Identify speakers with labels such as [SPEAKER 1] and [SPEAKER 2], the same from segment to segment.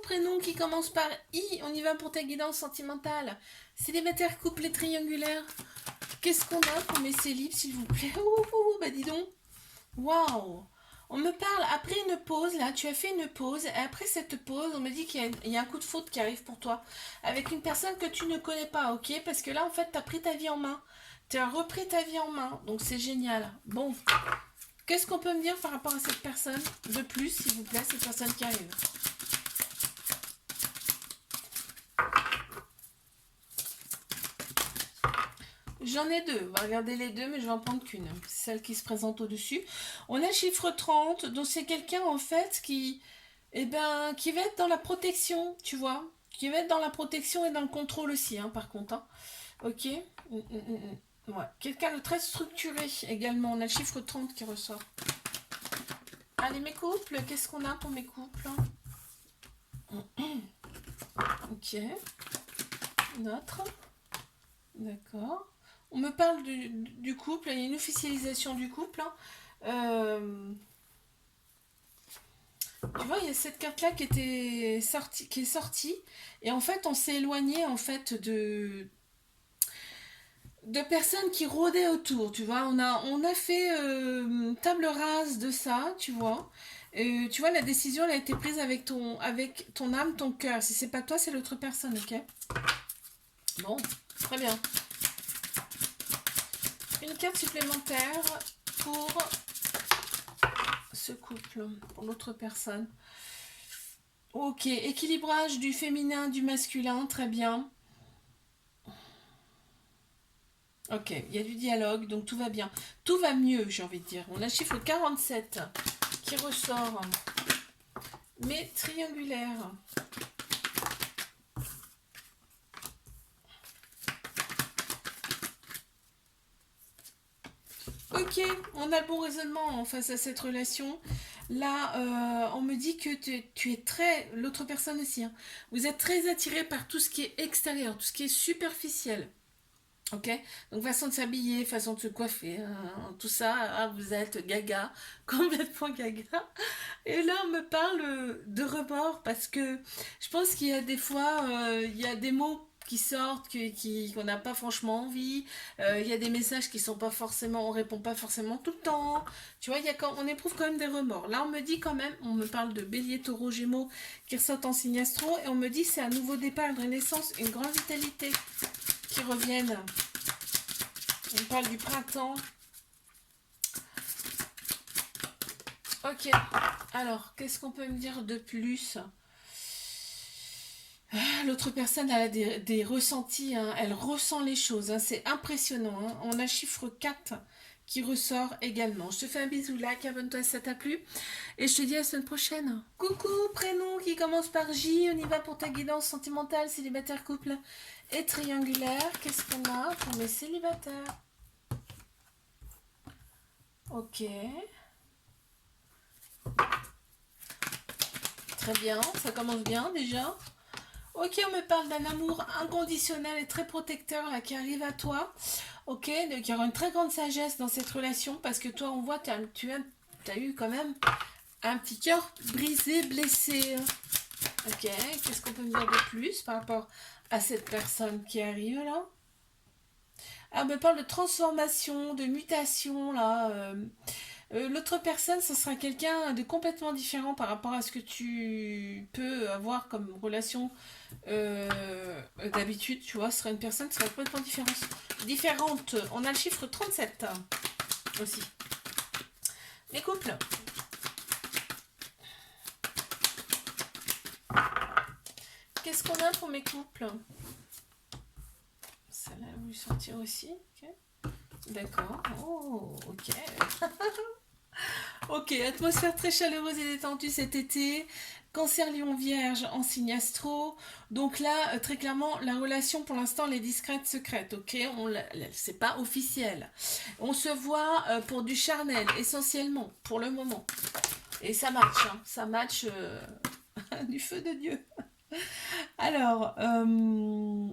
[SPEAKER 1] prénom qui commence par I. On y va pour ta guidance sentimentale. Célibataire, couple et triangulaire. Qu'est-ce qu'on a pour mes célibes, s'il vous plaît? Bah dis donc. Waouh. On me parle après une pause, là, tu as fait une pause, et après cette pause, on me dit qu'il y a un coup de faute qui arrive pour toi, avec une personne que tu ne connais pas, ok? Parce que là, en fait, tu as pris ta vie en main. Tu as repris ta vie en main, donc c'est génial. Bon, qu'est-ce qu'on peut me dire par rapport à cette personne de plus, s'il vous plaît, cette personne qui arrive? J'en ai deux, on va regarder les deux, mais je vais en prendre qu'une. C'est celle qui se présente au-dessus. On a le chiffre 30, donc c'est quelqu'un en fait qui va être dans la protection, tu vois. Qui va être dans la protection et dans le contrôle aussi, hein, par contre. Hein. Ok. Ouais. Quelqu'un de très structuré également. On a le chiffre 30 qui ressort. Allez, mes couples, qu'est-ce qu'on a pour mes couples? Ok. Notre. D'accord. On me parle du couple, il y a une officialisation du couple. Hein. Tu vois, il y a cette carte-là qui est sortie, et en fait, on s'est éloigné en fait de personnes qui rôdaient autour. Tu vois, on a fait table rase de ça, tu vois. Tu vois, la décision elle a été prise avec ton âme, ton cœur. Si c'est pas toi, c'est l'autre personne, ok? Bon, très bien. Une carte supplémentaire pour ce couple, pour l'autre personne. Ok, équilibrage du féminin, du masculin, très bien. Ok, il y a du dialogue, donc tout va bien. Tout va mieux, j'ai envie de dire. On a le chiffre 47 qui ressort, mais triangulaire. Ok, on a le bon raisonnement face à cette relation. Là, on me dit que tu es très, l'autre personne aussi, hein, vous êtes très attiré par tout ce qui est extérieur, tout ce qui est superficiel. Ok, donc façon de s'habiller, façon de se coiffer, hein, tout ça, hein, vous êtes gaga, complètement gaga. Et là, on me parle de remords parce que je pense qu'il y a des fois, il y a des mots qui sortent qu'on n'a pas franchement envie. Il y a des messages qui sont pas forcément, on répond pas forcément tout le temps. Tu vois, on éprouve quand même des remords. Là, on me dit quand même, on me parle de Bélier, Taureau, Gémeaux qui ressortent en signe astro et on me dit c'est un nouveau départ, une renaissance, une grande vitalité qui reviennent. On parle du printemps. Ok, alors, qu'est-ce qu'on peut me dire de plus? L'autre personne elle a des ressentis, hein, elle ressent les choses, hein, c'est impressionnant. Hein. On a chiffre 4 qui ressort également. Je te fais un bisou, like, abonne-toi si ça t'a plu. Et je te dis à la semaine prochaine. Coucou, prénom qui commence par J, on y va pour ta guidance sentimentale, célibataire, couple et triangulaire. Qu'est-ce qu'on a pour mes célibataires? Ok. Très bien, ça commence bien déjà. Ok, on me parle d'un amour inconditionnel et très protecteur là, qui arrive à toi. Ok, donc il y aura une très grande sagesse dans cette relation parce que toi, on voit, tu as eu quand même un petit cœur brisé, blessé. Ok, qu'est-ce qu'on peut me dire de plus par rapport à cette personne qui arrive là? Ah, on me parle de transformation, de mutation là. L'autre personne, ce sera quelqu'un de complètement différent par rapport à ce que tu peux avoir comme relation d'habitude, tu vois. Ce sera une personne qui sera complètement différente. On a le chiffre 37 aussi. Les couples. Qu'est-ce qu'on a pour mes couples? Ça l'a voulu sortir aussi. Okay. D'accord. Oh, ok. Ok, atmosphère très chaleureuse et détendue cet été. Cancer Lion Vierge en signe astro. Donc là, très clairement, la relation pour l'instant, elle est discrète, secrète. Ok, c'est pas officiel. On se voit pour du charnel, essentiellement, pour le moment. Et ça match, hein, ça match du feu de Dieu. Alors,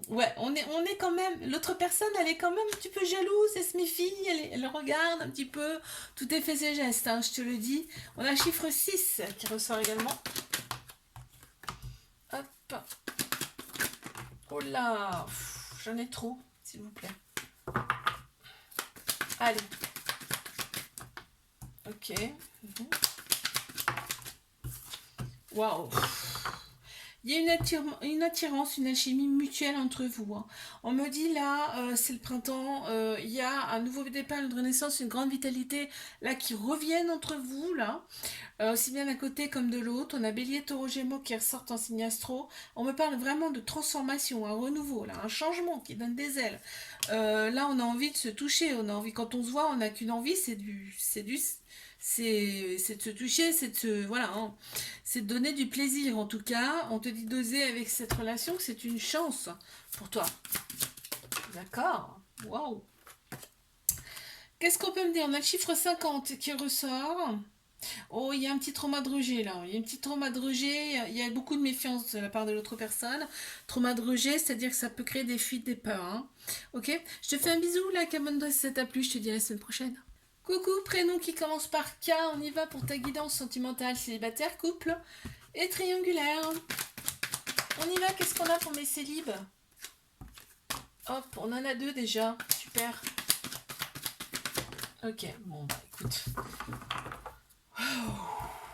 [SPEAKER 1] ouais, on est quand même. L'autre personne, elle est quand même un petit peu jalouse, elle se méfie, elle regarde un petit peu tout est fait ses gestes, hein, je te le dis. On a le chiffre 6 qui ressort également. Oh là, j'en ai trop, s'il vous plaît. Allez. Ok. Waouh. Il y a une attirance, une alchimie mutuelle entre vous, hein. On me dit là, c'est le printemps, il y a un nouveau départ, une renaissance, une grande vitalité là qui reviennent entre vous là. Aussi bien d'un côté comme de l'autre. On a Bélier, Taureau, Gémeaux qui ressortent en signe astro. On me parle vraiment de transformation, un renouveau, là, un changement qui donne des ailes. Là, on a envie de se toucher. On a envie, quand on se voit, on n'a qu'une envie, c'est de se toucher, c'est de se, voilà, hein, c'est de donner du plaisir. En tout cas, on te dit d'oser avec cette relation, que c'est une chance pour toi. D'accord. Waouh. Qu'est-ce qu'on peut me dire? On a le chiffre 50 qui ressort. Oh, il y a un petit trauma de rejet là. Il y a un petit trauma de rejet. Il y a beaucoup de méfiance de la part de l'autre personne. Trauma de rejet, c'est-à-dire que ça peut créer des fuites, des peurs, hein. Ok? Je te fais un bisou là, Camon, si ça t'a plu. Je te dis à la semaine prochaine. Coucou, prénom qui commence par K. On y va pour ta guidance sentimentale, célibataire, couple et triangulaire. On y va. Qu'est-ce qu'on a pour mes célibes? Hop, on en a deux déjà. Super. Ok, bon, bah écoute.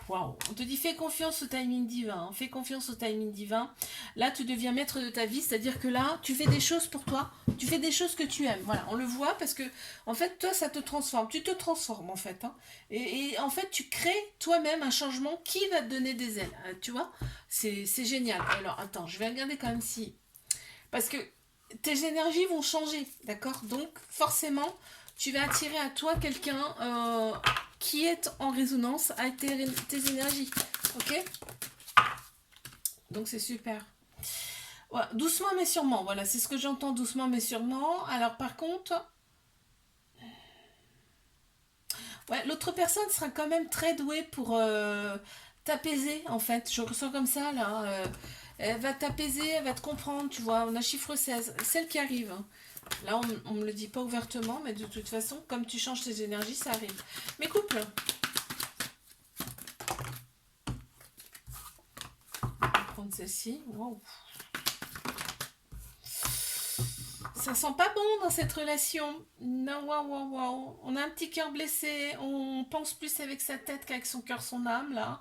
[SPEAKER 1] Waouh. On te dit fais confiance au timing divin, hein. Fais confiance au timing divin. Là, tu deviens maître de ta vie, c'est-à-dire que là, tu fais des choses pour toi, tu fais des choses que tu aimes. Voilà, on le voit parce que, en fait, toi, ça te transforme. Tu te transformes, en fait, hein. Et en fait, tu crées toi-même un changement qui va te donner des ailes. Tu vois, c'est génial. Alors, attends, je vais regarder quand même si. Parce que tes énergies vont changer, d'accord? Donc, forcément, tu vas attirer à toi quelqu'un qui est en résonance avec tes énergies. Ok? Donc, c'est super. Ouais, doucement mais sûrement, voilà, c'est ce que j'entends, doucement mais sûrement. Alors, par contre, ouais, l'autre personne sera quand même très douée pour t'apaiser, en fait. Je ressens comme ça, là. Elle va t'apaiser, elle va te comprendre, tu vois. On a chiffre 16, celle qui arrive, hein. Là, on me le dit pas ouvertement, mais de toute façon, comme tu changes tes énergies, ça arrive. Mes couples. On va prendre celle-ci. Wow. Ça sent pas bon dans cette relation. Non, waouh. On a un petit cœur blessé. On pense plus avec sa tête qu'avec son cœur, son âme, là.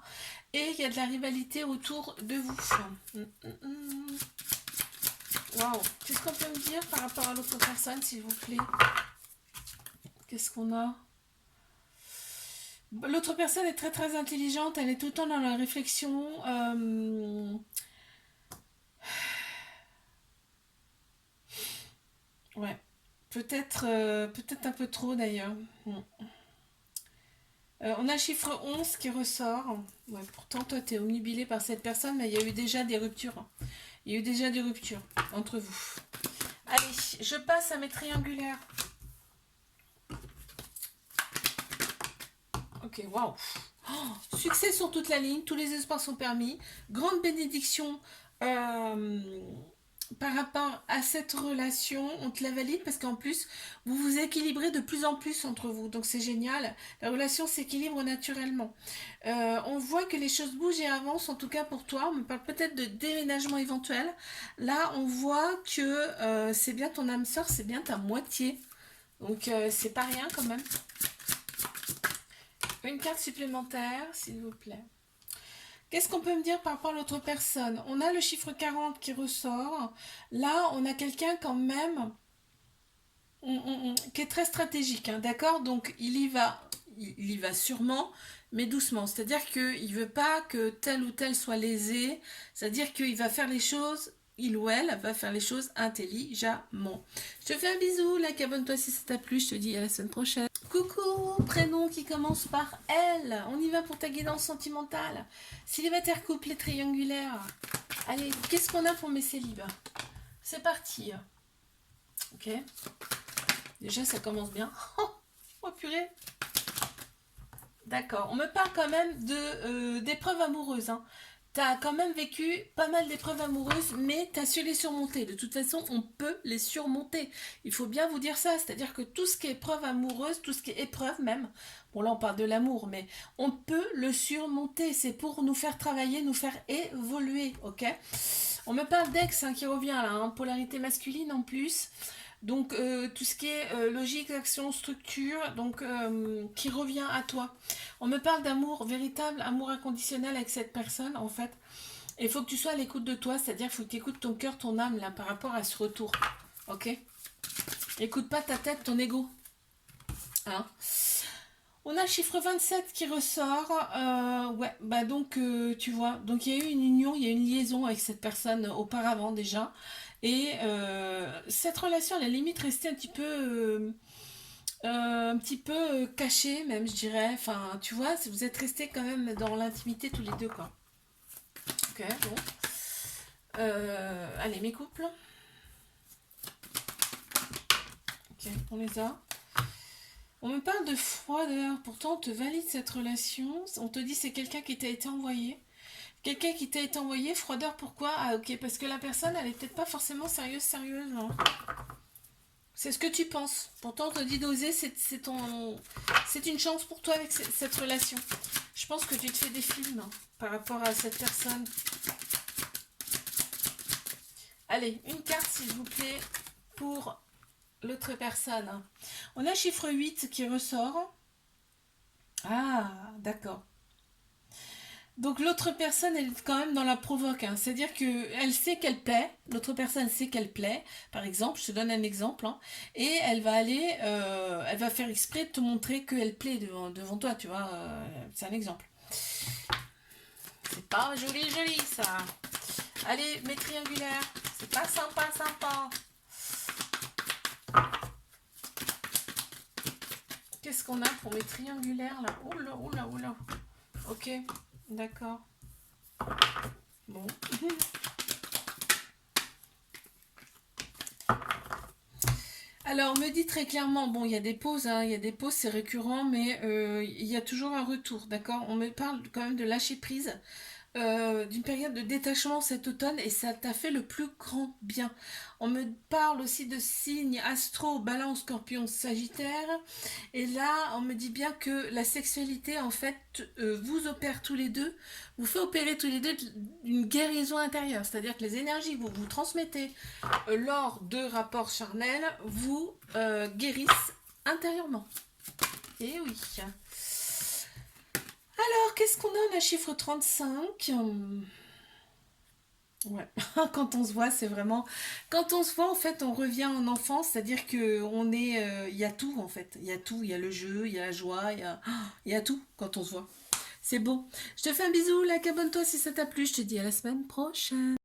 [SPEAKER 1] Et il y a de la rivalité autour de vous. Waouh. Qu'est-ce qu'on peut me dire par rapport à l'autre personne, s'il vous plaît? Qu'est-ce qu'on a? L'autre personne est très très intelligente. Elle est tout le temps dans la réflexion. Ouais. Peut-être peut-être un peu trop d'ailleurs. On a le chiffre 11 qui ressort. Ouais, pourtant, toi, tu es omnubilé par cette personne, mais il y a eu déjà des ruptures. Il y a eu déjà des ruptures entre vous. Allez, je passe à mes triangulaires. Ok, waouh. Oh, succès sur toute la ligne, tous les espoirs sont permis. Grande bénédiction par rapport à cette relation, on te la valide parce qu'en plus, vous vous équilibrez de plus en plus entre vous. Donc c'est génial. La relation s'équilibre naturellement. On voit que les choses bougent et avancent, en tout cas pour toi. On me parle peut-être de déménagement éventuel. Là, on voit que c'est bien ton âme sœur, c'est bien ta moitié. Donc c'est pas rien quand même. Une carte supplémentaire, s'il vous plaît. Qu'est-ce qu'on peut me dire par rapport à l'autre personne? On a le chiffre 40 qui ressort. Là, on a quelqu'un quand même qui est très stratégique, hein, d'accord? Donc, il y va sûrement, mais doucement. C'est-à-dire qu'il ne veut pas que tel ou tel soit lésé. C'est-à-dire qu'il va faire les choses, il ou elle va faire les choses intelligemment. Je te fais un bisou, like, abonne-toi si ça t'a plu. Je te dis à la semaine prochaine. Coucou, prénom qui commence par L. On y va pour ta guidance sentimentale. Célibataire, couple et triangulaire. Allez, qu'est-ce qu'on a pour mes célibats? C'est parti. Ok. Déjà, ça commence bien. Oh purée. D'accord. On me parle quand même d'épreuves amoureuses, hein. Tu as quand même vécu pas mal d'épreuves amoureuses, mais tu as su les surmonter. De toute façon, on peut les surmonter. Il faut bien vous dire ça. C'est-à-dire que tout ce qui est épreuve amoureuse, tout ce qui est épreuve même, bon là on parle de l'amour, mais on peut le surmonter. C'est pour nous faire travailler, nous faire évoluer, ok? On me parle d'ex hein, qui revient là, hein, polarité masculine en plus. Donc tout ce qui est logique, action, structure, donc qui revient à toi. On me parle d'amour véritable, amour inconditionnel avec cette personne en fait. Et il faut que tu sois à l'écoute de toi, c'est-à-dire il faut que tu écoutes ton cœur, ton âme là par rapport à ce retour. Ok. Écoute pas ta tête, ton ego. Hein. On a le chiffre 27 qui ressort. Ouais, bah donc tu vois, donc il y a eu une union, il y a eu une liaison avec cette personne auparavant déjà. Et cette relation, elle est limite restée un petit peu cachée même, je dirais. Enfin, tu vois, vous êtes restés quand même dans l'intimité tous les deux, quoi. Ok, bon. Allez, mes couples. Ok, on les a. On me parle de froideur, pourtant on te valide cette relation. On te dit c'est quelqu'un qui t'a été envoyé. Quelqu'un qui t'a été envoyé, froideur, pourquoi? Ah ok, parce que la personne, elle est peut-être pas forcément sérieuse, hein. C'est ce que tu penses. Pourtant, on te dit d'oser, c'est une chance pour toi avec cette relation. Je pense que tu te fais des films hein, par rapport à cette personne. Allez, une carte s'il vous plaît pour l'autre personne. On a chiffre 8 qui ressort. Ah, d'accord. Donc l'autre personne, elle est quand même dans la provoque. Hein. C'est-à-dire qu'elle sait qu'elle plaît. L'autre personne sait qu'elle plaît. Par exemple, je te donne un exemple. Hein, et elle va faire exprès de te montrer qu'elle plaît devant toi. Tu vois, c'est un exemple. C'est pas joli, joli ça. Allez, mes triangulaires. C'est pas sympa, sympa. Qu'est-ce qu'on a pour mes triangulaires là? Oula, oula, oula. Ok, d'accord. Bon. Alors, on me dit très clairement, bon, il y a des pauses, hein, il y a des pauses, c'est récurrent, mais il y a toujours un retour, d'accord? On me parle quand même de lâcher prise, d'une période de détachement cet automne, et ça t'a fait le plus grand bien. On me parle aussi de signes astro, balance, scorpion, sagittaire, et là, on me dit bien que la sexualité, en fait, vous opère tous les deux, vous fait opérer tous les deux une guérison intérieure, c'est-à-dire que les énergies que vous vous transmettez lors de rapports charnels vous guérissent intérieurement. Et oui. Alors, qu'est-ce qu'on a? On a chiffre 35. Ouais, quand on se voit, c'est vraiment... Quand on se voit, en fait, on revient en enfance, c'est-à-dire que on est... Il y a tout, en fait. Il y a tout, il y a le jeu, il y a la joie, il y a tout quand on se voit. C'est beau. Je te fais un bisou, like, abonne-toi si ça t'a plu. Je te dis à la semaine prochaine.